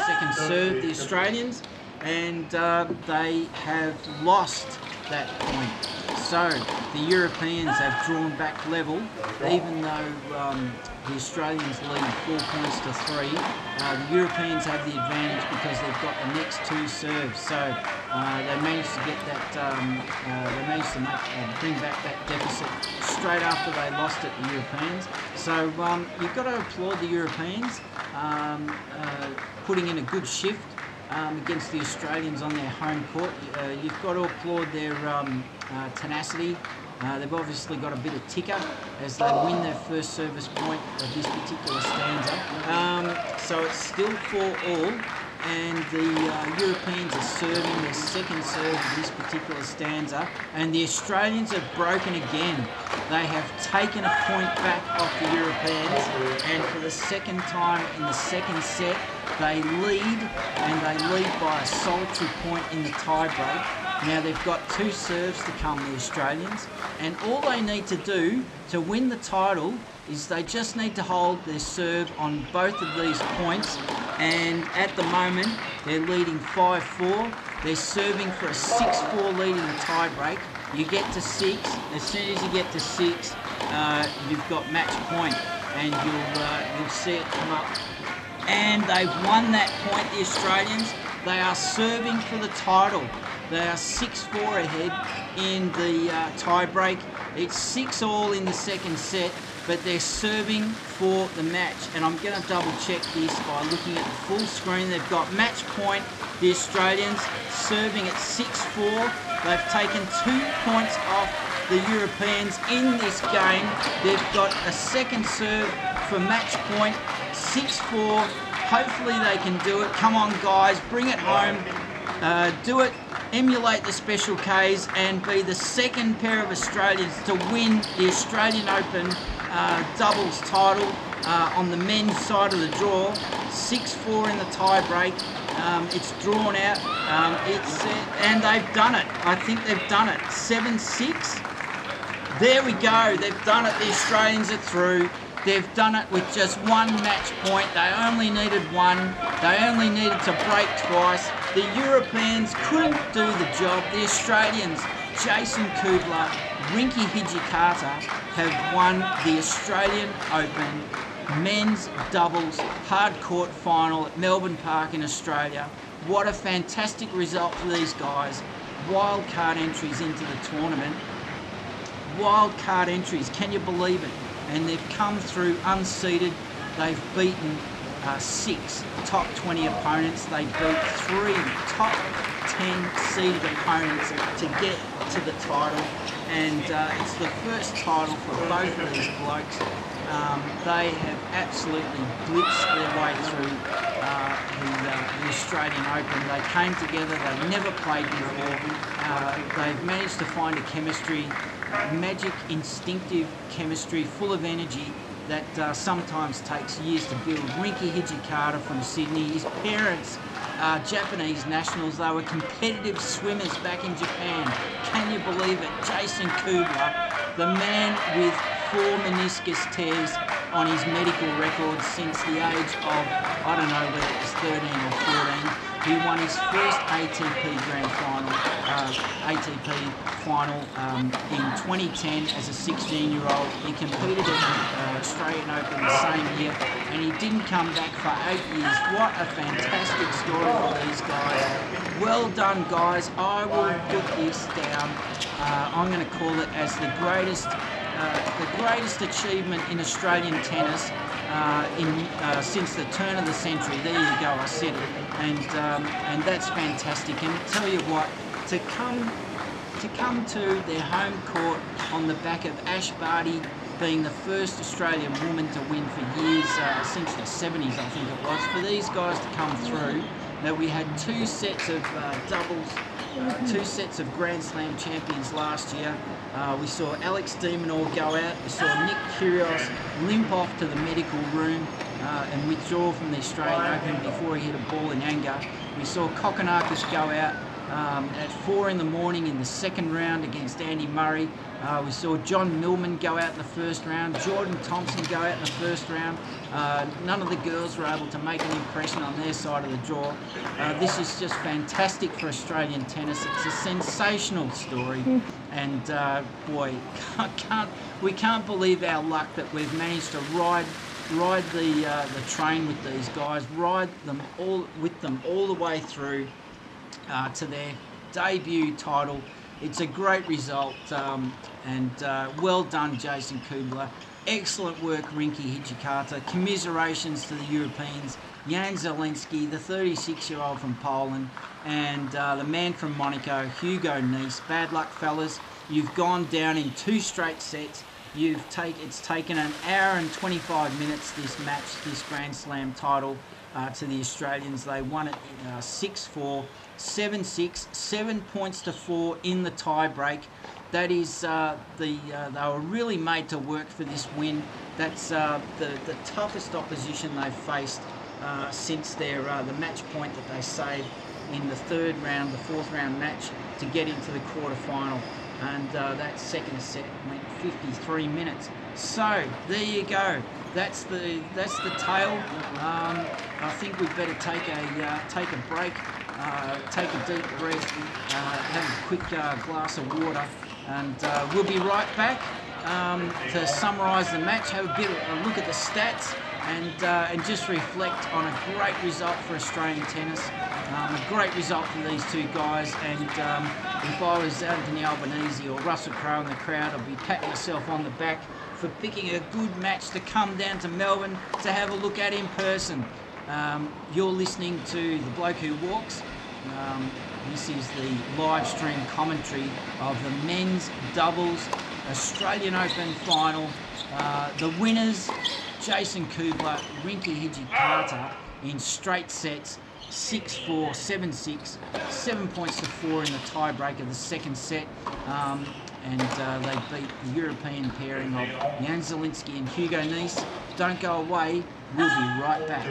second serve, the Australians, and they have lost that point. So the Europeans have drawn back level, even though the Australians lead 4 points to 3. The Europeans have the advantage because they've got the next 2 serves. So they managed to get that. They managed to bring back that deficit straight after they lost it, the Europeans. So you've got to applaud the Europeans putting in a good shift against the Australians on their home court. You've got to applaud their tenacity. They've obviously got a bit of ticker as they win their first service point of this particular stanza. So it's still 4-all, and the Europeans are serving their second serve of this particular stanza, and the Australians have broken again. They have taken a point back off the Europeans, and for the second time in the second set, they lead, and they lead by a solitary point in the tie-break. Now they've got 2 serves to come, the Australians, and all they need to do to win the title is they just need to hold their serve on both of these points, and at the moment they're leading 5-4. They're serving for a 6-4 lead in the tie-break. You get to 6, as soon as you get to 6, you've got match point, and you'll see it come up. And they've won that point, the Australians. They are serving for the title. They are 6-4 ahead in the tie-break. It's 6-all in the second set, but they're serving for the match. And I'm going to double-check this by looking at the full screen. They've got match point, the Australians, serving at 6-4. They've taken 2 points off the Europeans in this game. They've got a second serve for match point, 6-4. Hopefully they can do it. Come on, guys, bring it home. Do it. Emulate the Special Ks and be the second pair of Australians to win the Australian Open doubles title on the men's side of the draw. 6-4 in the tie-break. It's drawn out. And they've done it. I think they've done it. 7-6. There we go. They've done it. The Australians are through. They've done it with just 1 match point. They only needed 1. They only needed to break twice. The Europeans couldn't do the job. The Australians, Jason Kubler, Rinky Hijikata, have won the Australian Open men's doubles hardcourt final at Melbourne Park in Australia. What a fantastic result for these guys. Wild card entries into the tournament. Wild card entries, can you believe it? And they've come through unseeded. They've beaten 6 top 20 opponents. They beat 3 top 10 seeded opponents to get to the title. And it's the first title for both of these blokes. They have absolutely blitzed their way through the Australian Open. They came together, they've never played before. They've managed to find a chemistry, magic, instinctive chemistry, full of energy that sometimes takes years to build. Rinky Hijikata from Sydney, his parents are Japanese nationals. They were competitive swimmers back in Japan. Can you believe it? Jason Kubler, the man with 4 meniscus tears on his medical record since the age of, I don't know whether it was 13 or 14. He won his first ATP Grand Final, ATP Final in 2010 as a 16-year-old. He competed at the Australian Open the same year, and he didn't come back for 8 years. What a fantastic story for these guys. Well done, guys. I will put this down. I'm going to call it as the greatest achievement in Australian tennis since the turn of the century. There you go, I said it, and that's fantastic. And tell you what, to come to their home court on the back of Ash Barty being the first Australian woman to win for years, since the 70s I think it was, for these guys to come through. Now we had 2 sets of doubles, 2 sets of Grand Slam champions last year. We saw Alex de Minaur go out. We saw Nick Kyrgios limp off to the medical room and withdraw from the Australian Open before he hit a ball in anger. We saw Kokkinakis go out At 4 in the morning in the second round against Andy Murray. We saw John Millman go out in the first round, Jordan Thompson go out in the first round. None of the girls were able to make an impression on their side of the draw. This is just fantastic for Australian tennis. It's a sensational story, and boy, we can't believe our luck that we've managed to ride the train with these guys, ride them all the way through to their debut title. It's a great result, and well done, Jason Kubler. Excellent work, Rinky Hijikata. Commiserations to the Europeans, Jan Zielinski, the 36-year-old from Poland, and the man from Monaco, Hugo Nys. Bad luck, fellas. You've gone down in 2 straight sets. It's taken an hour and 25 minutes, this match, this Grand Slam title, to the Australians. They won it 6-4, 7-6, 7 points to 4 in the tie break. That is, they were really made to work for this win. That's the toughest opposition they've faced since the match point that they saved in the third round, the fourth round match, to get into the quarterfinal. And that second set went 53 minutes. So there you go. That's the tale. I think we'd better take a break, take a deep breath, have a quick glass of water, and we'll be right back to summarise the match, have a look at the stats, and just reflect on a great result for Australian tennis, a great result for these two guys. And if I was Anthony Albanese or Russell Crowe in the crowd, I'd be patting myself on the back for picking a good match to come down to Melbourne to have a look at in person. You're listening to The Bloke Who Walks. This is the live stream commentary of the men's doubles Australian Open final. The winners, Jason Kubler, Rinky Hijikata, in straight sets, 6-4, 7-6, 7 points to 4 in the tie-break of the second set. And they beat the European pairing of Jan Zielinski and Hugo Nys. Don't go away, we'll be right back.